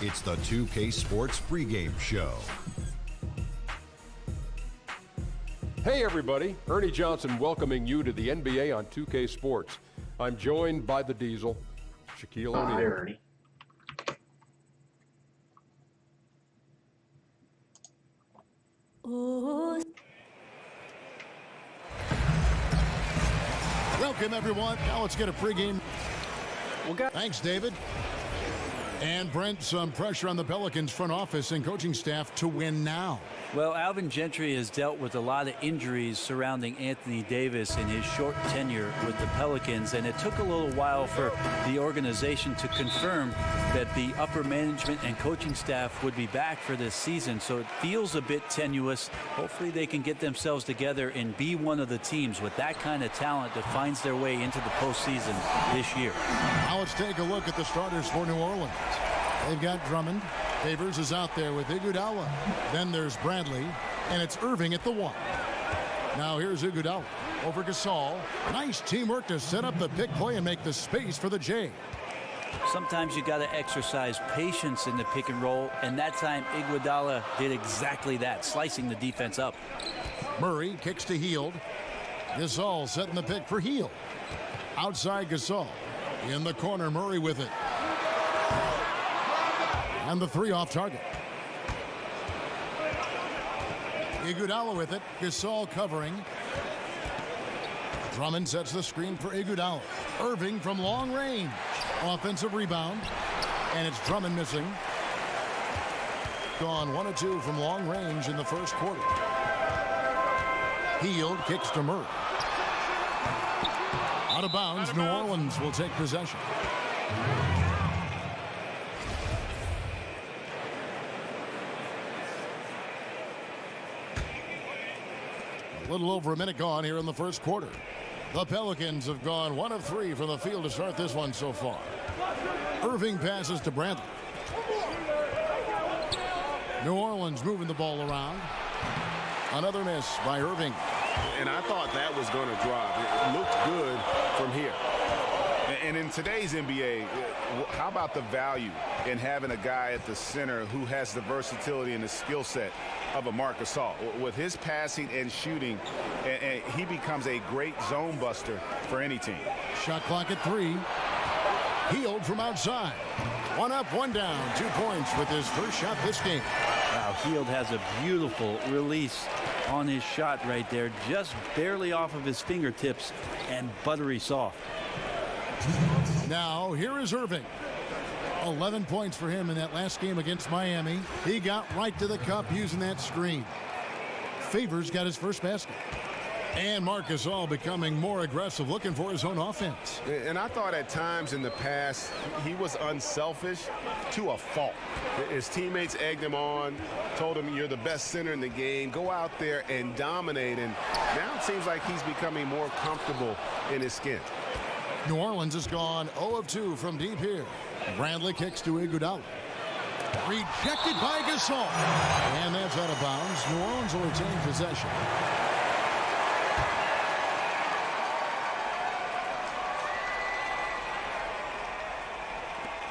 It's the 2K Sports pregame show. Hey everybody, Ernie Johnson welcoming you to the NBA on 2K Sports. I'm joined by the Diesel, Shaquille O'Neal. Hi, Ernie. Welcome, everyone. Now let's get a pregame. Thanks, David. And Brent, some pressure on the Pelicans front office and coaching staff to win now. Well, Alvin Gentry has dealt with a lot of injuries surrounding Anthony Davis in his short tenure with the Pelicans, and it took a little while for the organization to confirm that the upper management and coaching staff would be back for this season, so it feels a bit tenuous. Hopefully they can get themselves together and be one of the teams with that kind of talent that finds their way into the postseason this year. Now let's take a look at the starters for New Orleans. They've got Drummond. Favors is out there with Iguodala. Then there's Bradley, and it's Irving at the 1. Now here's Iguodala over Gasol. Nice teamwork to set up the pick play and make the space for the J. Sometimes you got to exercise patience in the pick and roll, and that time Iguodala did exactly that, slicing the defense up. Murray kicks to Hield. Gasol setting the pick for Hield. Outside Gasol. In the corner, Murray with it. And the 3 off target. Iguodala with it. Gasol covering. Drummond sets the screen for Iguodala. Irving from long range. Offensive rebound. And it's Drummond missing. Gone 1 of 2 from long range in the first quarter. Hield kicks to Murray. Out of bounds. New Orleans will take possession. A little over a minute gone here in the first quarter. The Pelicans have gone 1 of 3 from the field to start this one so far. Irving passes to Bradley. New Orleans moving the ball around. Another miss by Irving. And I thought that was going to drop. It looked good from here. And in today's NBA, how about the value in having a guy at the center who has the versatility and the skill set of a Marc Gasol? With his passing and shooting, and he becomes a great zone buster for any team. Shot clock at 3. Hield from outside. 1 up, 1 down. 2 points with his first shot this game. Wow, Hield has a beautiful release on his shot right there, just barely off of his fingertips and buttery soft. Now here is Irving. 11 points for him in that last game against Miami. He got right to the cup using that screen. Favors got his first basket. And Marc Gasol becoming more aggressive, looking for his own offense. And I thought at times in the past he was unselfish to a fault. His teammates egged him on, told him you're the best center in the game, go out there and dominate. And now it seems like he's becoming more comfortable in his skin. New Orleans has gone 0 of 2 from deep here. Bradley kicks to Iguodala. Rejected by Gasol. And that's out of bounds. New Orleans will retain possession.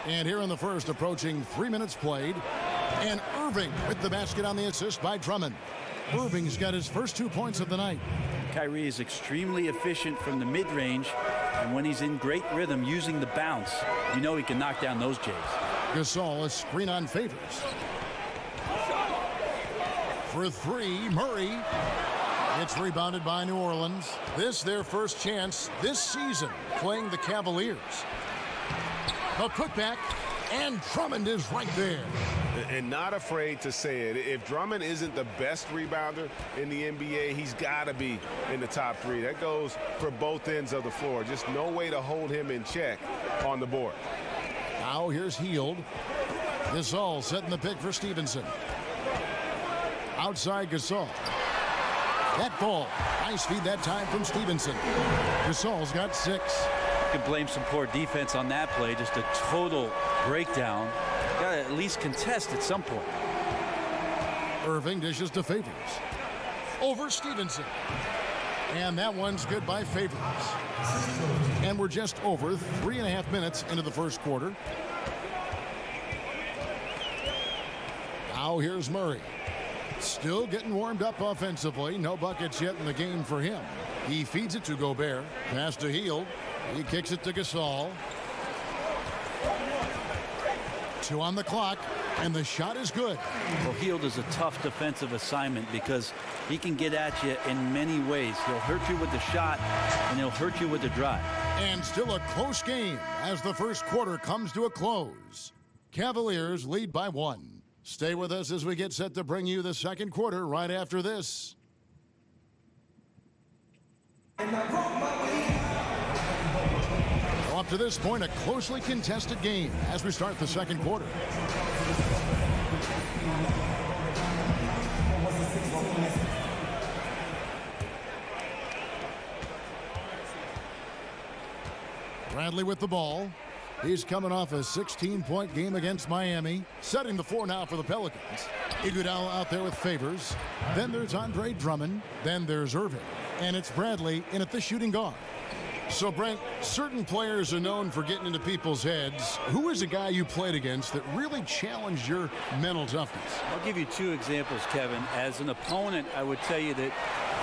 And here in the first, approaching 3 minutes played. And Irving with the basket on the assist by Drummond. Irving's got his first 2 points of the night. Kyrie is extremely efficient from the mid-range, and when he's in great rhythm using the bounce, you know he can knock down those Jays. Gasol, a screen on Favors. For 3, Murray. It's rebounded by New Orleans. This their first chance this season playing the Cavaliers. A putback, and Drummond is right there. And not afraid to say it. If Drummond isn't the best rebounder in the NBA, he's got to be in the top 3. That goes for both ends of the floor. Just no way to hold him in check on the board. Now here's Hield. Gasol setting the pick for Stevenson. Outside Gasol. That ball. Nice feed that time from Stevenson. Gasol's got 6. You can blame some poor defense on that play. Just a total breakdown. Got to at least contest at some point. Irving dishes to Favors. Over Stevenson. And that one's good by Favors. And we're just over 3.5 minutes into the first quarter. Now here's Murray. Still getting warmed up offensively. No buckets yet in the game for him. He feeds it to Gobert. Pass to Hield. He kicks it to Gasol. 2 on the clock, and the shot is good. Well, Hield is a tough defensive assignment because he can get at you in many ways. He'll hurt you with the shot, and he'll hurt you with the drive. And still a close game as the first quarter comes to a close. Cavaliers lead by 1. Stay with us as we get set to bring you the second quarter right after this. Up to this point, a closely contested game as we start the second quarter. Bradley with the ball. He's coming off a 16-point game against Miami, setting the floor now for the Pelicans. Iguodala out there with Favors. Then there's Andre Drummond. Then there's Irving. And it's Bradley in at the shooting guard. So, Brent, certain players are known for getting into people's heads. Who is a guy you played against that really challenged your mental toughness? I'll give you 2 examples, Kevin. As an opponent, I would tell you that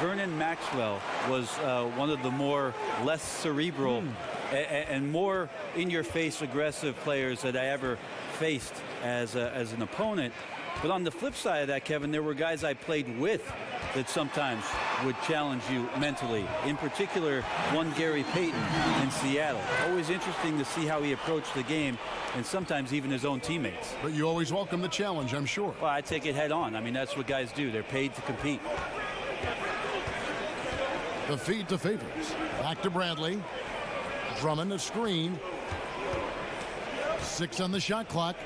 Vernon Maxwell was one of the less cerebral and more in-your-face aggressive players that I ever faced as an opponent. But on the flip side of that, Kevin, there were guys I played with that sometimes would challenge you mentally. In particular, one Gary Payton in Seattle. Always interesting to see how he approached the game, and sometimes even his own teammates. But you always welcome the challenge, I'm sure. Well, I take it head on. I mean, that's what guys do. They're paid to compete. The feed to Favors. Back to Bradley. Drummond a screen. 6 on the shot clock.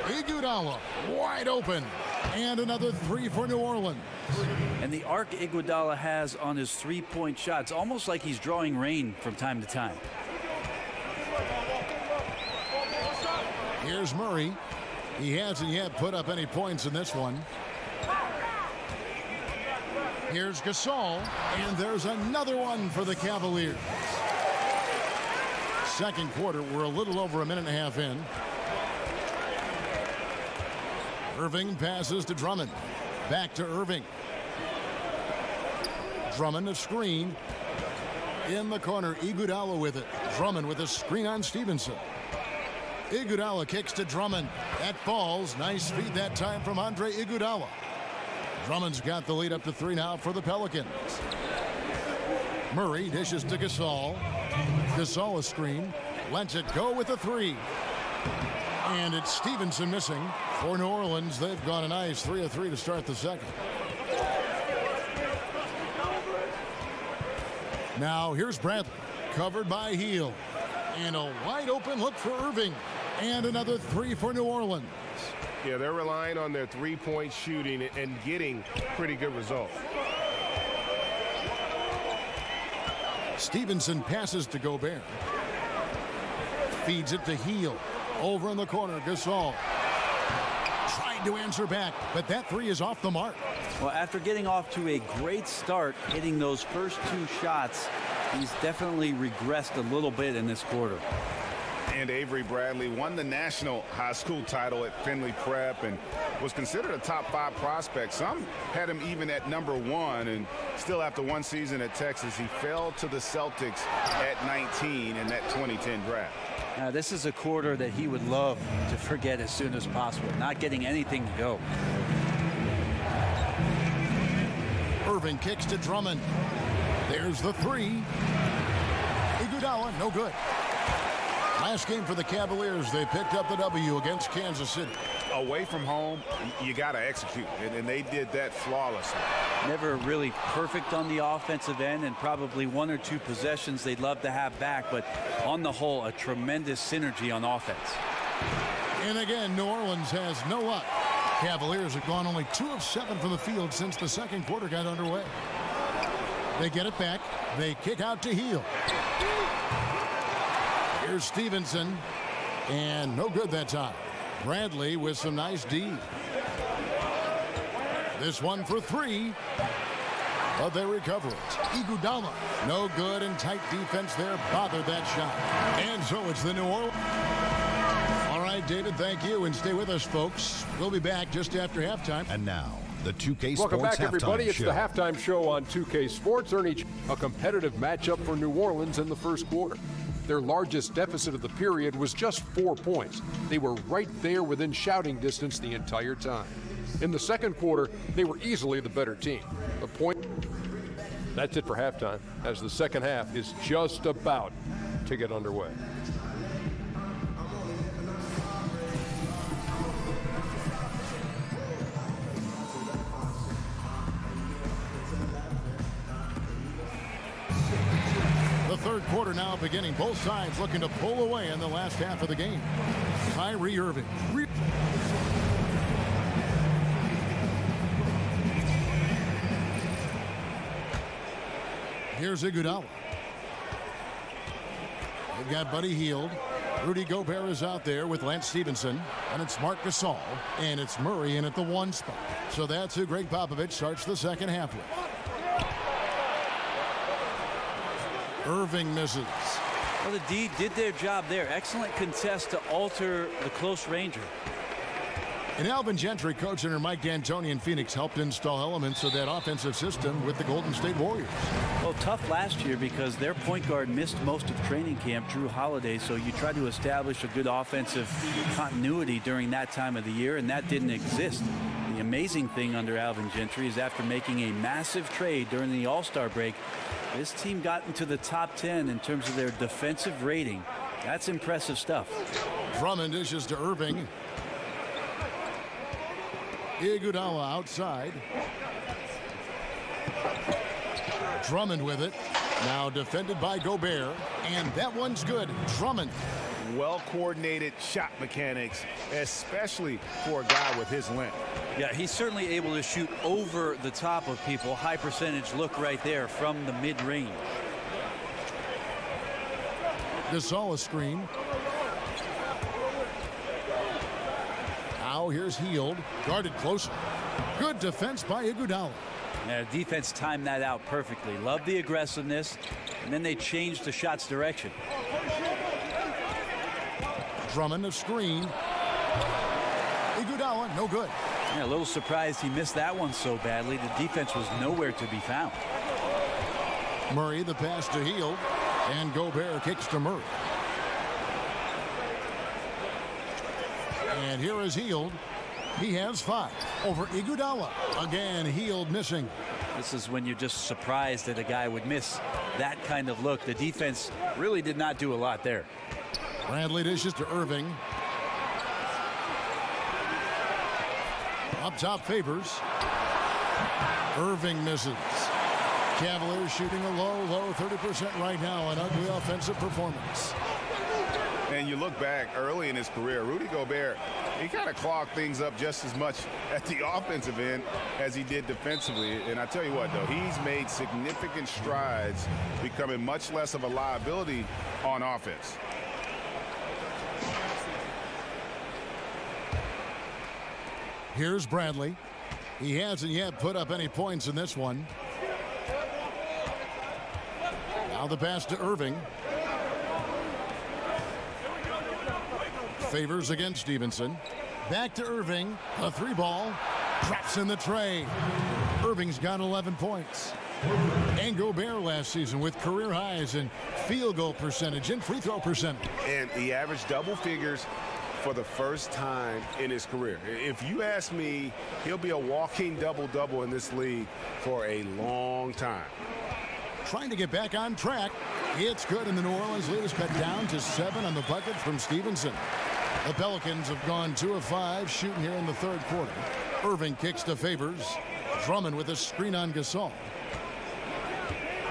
Iguodala wide open. And another 3 for New Orleans. And the arc Iguodala has on his three-point shots, almost like he's drawing rain from time to time. Here's Murray. He hasn't yet put up any points in this one. Here's Gasol, and there's another one for the Cavaliers. Second quarter, we're a little over a minute and a half in. Irving passes to Drummond. Back to Irving. Drummond a screen. In the corner, Iguodala with it. Drummond with a screen on Stevenson. Iguodala kicks to Drummond. That falls. Nice feed that time from Andre Iguodala. Drummond's got the lead up to 3 now for the Pelicans. Murray dishes to Gasol. Gasol a screen. Lets it go with a 3. And it's Stevenson missing. For New Orleans, they've gone a nice 3 of 3 to start the second. Now here's Bradley, covered by Hield. And a wide open look for Irving. And another 3 for New Orleans. Yeah, they're relying on their three-point shooting and getting pretty good results. Stevenson passes to Gobert. Feeds it to Hield. Over in the corner, Gasol. Tried to answer back, but that 3 is off the mark. Well, after getting off to a great start, hitting those first 2 shots, he's definitely regressed a little bit in this quarter. And Avery Bradley won the national high school title at Findlay Prep and was considered a top 5 prospect. Some had him even at number 1, and still after 1 season at Texas, he fell to the Celtics at 19 in that 2010 draft. Now, this is a quarter that he would love to forget as soon as possible, not getting anything to go. Irving kicks to Drummond. There's the 3. Iguodala, no good. Last game for the Cavaliers, they picked up the W against Kansas City. Away from home, you got to execute, and they did that flawlessly. Never really perfect on the offensive end, and probably 1 or 2 possessions they'd love to have back, but on the whole, a tremendous synergy on offense. And again, New Orleans has no luck. Cavaliers have gone only 2 of 7 from the field since the second quarter got underway. They get it back. They kick out to Hield. Here's Stevenson, and no good that time. Bradley with some nice D. This one for 3, but they recover it. Iguodala, no good, and tight defense there bothered that shot. And so it's the New Orleans. All right, right, David, thank you. And stay with us, folks. We'll be back just after halftime. And now, the 2K Welcome Sports back, everybody. Halftime It's Show. the halftime show on 2K Sports. Ernie, a competitive matchup for New Orleans in the first quarter. Their largest deficit of the period was just 4 points. They were right there within shouting distance the entire time. In the second quarter, they were easily the better team. The point. That's it for halftime, as the second half is just about to get underway. The third quarter now beginning. Both sides looking to pull away in the last half of the game. Kyrie Irving. Here's Iguodala. They've got Buddy Hield. Rudy Gobert is out there with Lance Stevenson. And it's Marc Gasol. And it's Murray in at the 1 spot. So that's who Greg Popovich starts the second half with. Irving misses. Well, the D did their job there. Excellent contest to alter the close ranger. And Alvin Gentry, coach under Mike D'Antoni in Phoenix, helped install elements of that offensive system with the Golden State Warriors. Well, tough last year because their point guard missed most of training camp, Drew Holiday, so you try to establish a good offensive continuity during that time of the year, and that didn't exist. The amazing thing under Alvin Gentry is after making a massive trade during the All-Star break, this team got into the top 10 in terms of their defensive rating. That's impressive stuff. Drummond dishes to Irving. Iguodala outside. Drummond with it. Now defended by Gobert. And that one's good. Drummond. Well-coordinated shot mechanics, especially for a guy with his length. Yeah, he's certainly able to shoot over the top of people. High percentage look right there from the mid-range. Gasol a screen. Now here's Hield. Guarded closer. Good defense by Iguodala. Yeah, defense timed that out perfectly. Love the aggressiveness, and then they changed the shot's direction. Drummond a screen. Iguodala no good. Yeah, a little surprised he missed that one so badly. The defense was nowhere to be found. Murray the pass to Hield. And Gobert kicks to Murray. And here is Hield. He has 5 over Iguodala. Again, Hield missing. This is when you're just surprised that a guy would miss that kind of look. The defense really did not do a lot there. Bradley dishes to Irving. Up top Favors. Irving misses. Cavaliers shooting a low 30% right now. An ugly offensive performance. And you look back early in his career, Rudy Gobert, he kind of clogged things up just as much at the offensive end as he did defensively. And I tell you what, though, he's made significant strides, becoming much less of a liability on offense. Here's Bradley. He hasn't yet put up any points in this one. Now the pass to Irving. Favors against Stevenson. Back to Irving. A 3-ball. Drops in the tray. Irving's got 11 points. And Gobert last season with career highs in field goal percentage and free throw percentage. And he averaged double figures for the first time in his career. If you ask me, he'll be a walking double-double in this league for a long time. Trying to get back on track. It's good, and the New Orleans lead is cut down to 7 on the bucket from Stevenson. The Pelicans have gone 2 of 5 shooting here in the third quarter. Irving kicks to Favors. Drummond with a screen on Gasol.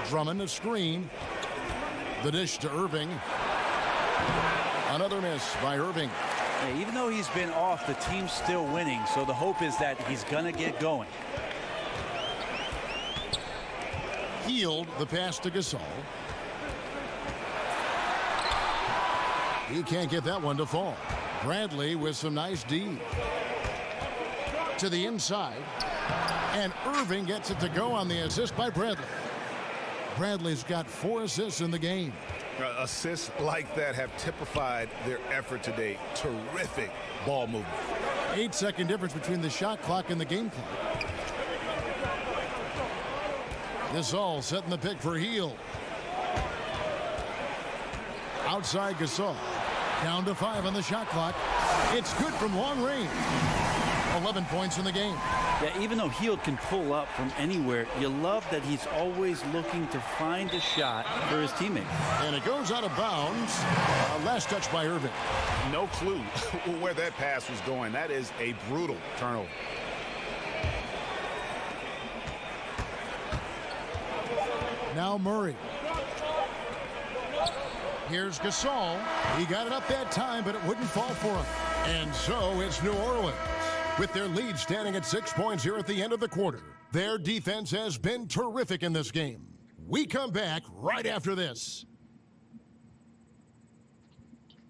Drummond a screen. The dish to Irving. Another miss by Irving. Yeah, even though he's been off, the team's still winning, so the hope is that he's going to get going. Hield the pass to Gasol. He can't get that one to fall. Bradley with some nice D. To the inside. And Irving gets it to go on the assist by Bradley. Bradley's got 4 assists in the game. Assists like that have typified their effort today. Terrific ball movement. 8-second difference between the shot clock and the game clock. Gasol setting the pick for Hield. Outside Gasol. Down to 5 on the shot clock. It's good from long range. 11 points in the game. Yeah, even though Hield can pull up from anywhere, you love that he's always looking to find a shot for his teammate. And it goes out of bounds. Last touch by Irving. No clue where that pass was going. That is a brutal turnover. Now Murray. Here's Gasol. He got it up that time, but it wouldn't fall for him. And so it's New Orleans, with their lead standing at 6 points here at the end of the quarter. Their defense has been terrific in this game. We come back right after this.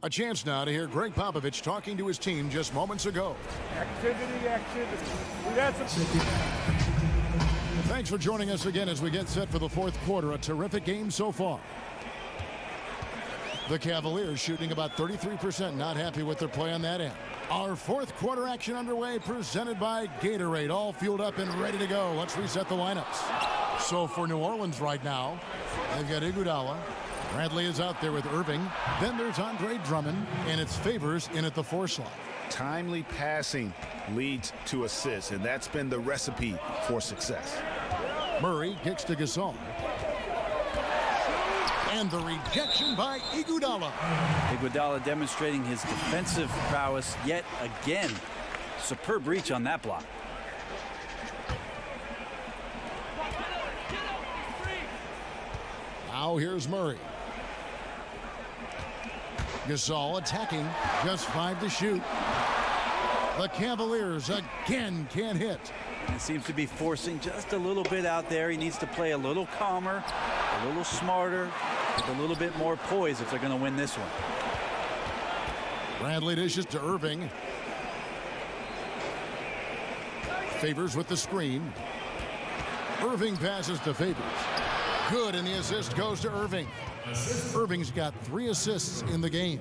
A chance now to hear Greg Popovich talking to his team just moments ago. Activity. That's a... Thanks for joining us again as we get set for the fourth quarter. A terrific game so far. The Cavaliers shooting about 33%, not happy with their play on that end. Our fourth quarter action underway, presented by Gatorade, all fueled up and ready to go. Let's reset the lineups. So for New Orleans right now, they've got Iguodala. Bradley is out there with Irving. Then there's Andre Drummond, and it's Favors in at the 4 slot. Timely passing leads to assists, and that's been the recipe for success. Murray kicks to Gasol. And the rejection by Iguodala. Iguodala demonstrating his defensive prowess yet again. Superb reach on that block. Now here's Murray. Gasol attacking. Just 5 to shoot. The Cavaliers again can't hit. He seems to be forcing just a little bit out there. He needs to play a little calmer, a little smarter, with a little bit more poise if they're going to win this one. Bradley dishes to Irving. Favors with the screen. Irving passes to Favors. Good, and the assist goes to Irving. Irving's got 3 assists in the game.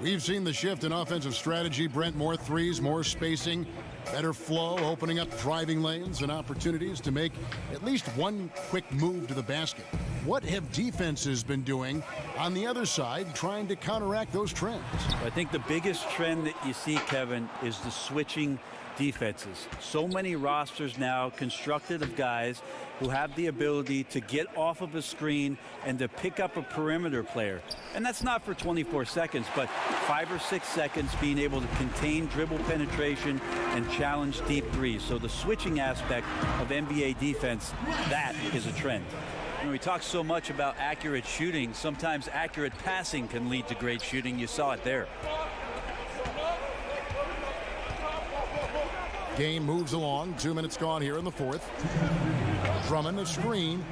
We've seen the shift in offensive strategy, Brent. More threes, more spacing, better flow, opening up driving lanes and opportunities to make at least one quick move to the basket. What have defenses been doing on the other side, trying to counteract those trends? I think the biggest trend that you see, Kevin, is the switching defenses. So many rosters now constructed of guys who have the ability to get off of a screen and to pick up a perimeter player. And that's not for 24 seconds, but 5 or 6 seconds, being able to contain dribble penetration and challenge deep threes. So the switching aspect of NBA defense, that is a trend. You know, we talk so much about accurate shooting. Sometimes accurate passing can lead to great shooting. You saw it there. Game moves along. 2 minutes gone here in the fourth. Drummond, a screen.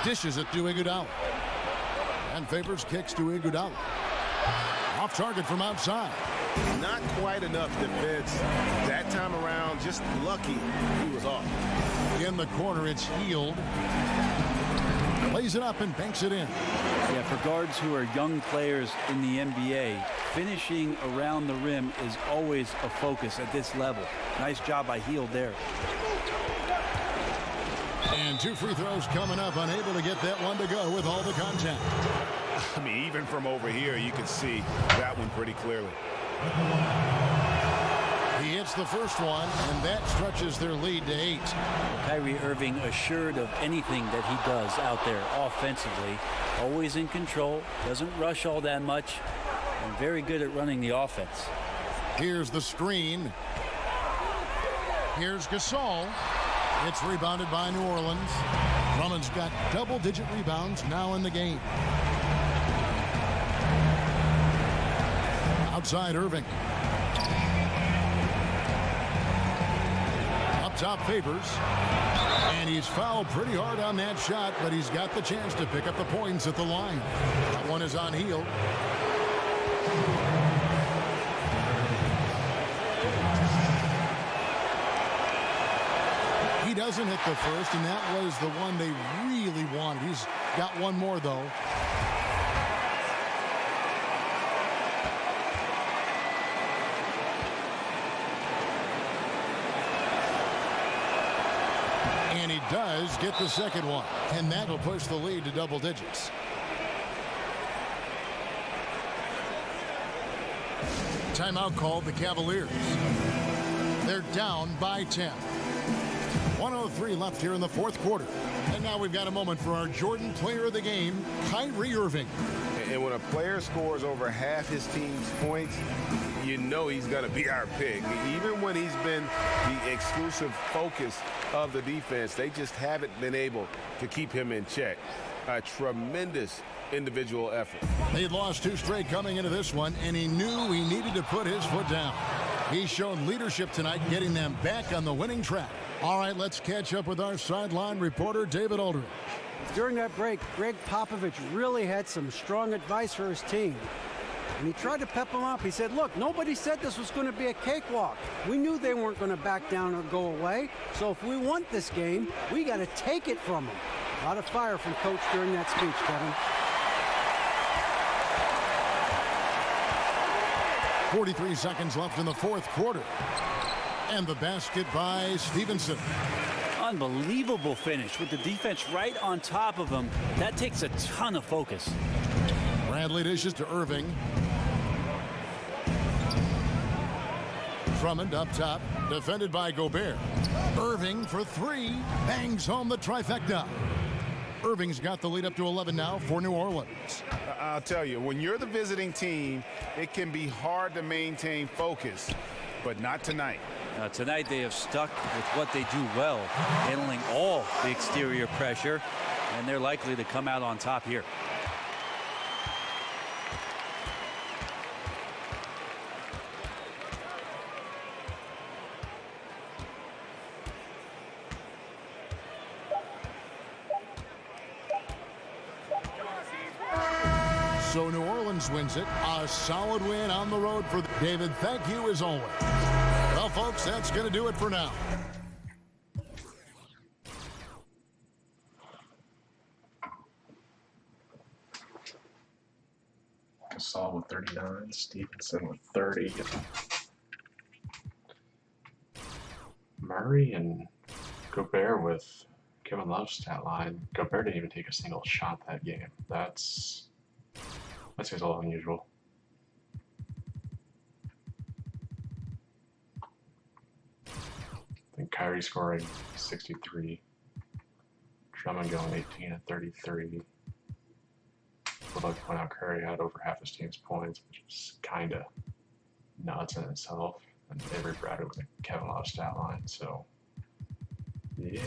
Dishes it to Iguodala. And Favors kicks to Iguodala. Off target from outside. Not quite enough defense that time around. Just lucky he was off. In the corner, it's Hield. Lays it up and banks it in. Yeah, for guards who are young players in the NBA, finishing around the rim is always a focus at this level. Nice job by Hield there. And 2 free throws coming up, unable to get that one to go with all the contact. I mean, even from over here, you can see that one pretty clearly. He hits the first one, and that stretches their lead to 8. Kyrie Irving assured of anything that he does out there offensively. Always in control, doesn't rush all that much, and very good at running the offense. Here's the screen. Here's Gasol. It's rebounded by New Orleans. Drummond's got double-digit rebounds now in the game. Outside Irving. Up top Favors. And he's fouled pretty hard on that shot, but he's got the chance to pick up the points at the line. That one is on Hield. doesn't hit the first, and that was the one they really wanted. He's got one more, though. And he does get the second one, and that will push the lead to double digits. Timeout called the Cavaliers. They're down by 10. 1:03 left here in the fourth quarter. And now we've got a moment for our Jordan player of the game, Kyrie Irving. And when a player scores over half his team's points, you know he's going to be our pick. Even when he's been the exclusive focus of the defense, they just haven't been able to keep him in check. A tremendous individual effort. They'd lost 2 straight coming into this one, and he knew he needed to put his foot down. He's shown leadership tonight, getting them back on the winning track. All right, let's catch up with our sideline reporter, David Aldridge. During that break, Greg Popovich really had some strong advice for his team. And he tried to pep them up. He said, look, nobody said this was going to be a cakewalk. We knew they weren't going to back down or go away. So if we want this game, we got to take it from them. A lot of fire from Coach during that speech, Kevin. 43 seconds left in the fourth quarter. And the basket by Stevenson. Unbelievable finish with the defense right on top of him. That takes a ton of focus. Bradley dishes to Irving. Drummond up top, defended by Gobert. Irving for 3, bangs home the trifecta. Irving's got the lead up to 11 now for New Orleans. I'll tell you, when you're the visiting team, it can be hard to maintain focus, but not tonight. Tonight they have stuck with what they do well, handling all the exterior pressure, and they're likely to come out on top here. So New Orleans wins it. A solid win on the road for David. Thank you as always. Well, folks, that's going to do it for now. Gasol with 39, Stevenson with 30. Murray and Gobert with Kevin Love's stat line. Gobert didn't even take a single shot that game. That's a little unusual. I think Kyrie scoring 63. Drummond going 18 and 33. Would like to point out Curry had over half his team's points, which is kind of nuts in itself. And Avery Bradley with a Kevin Love stat line. So, yeah.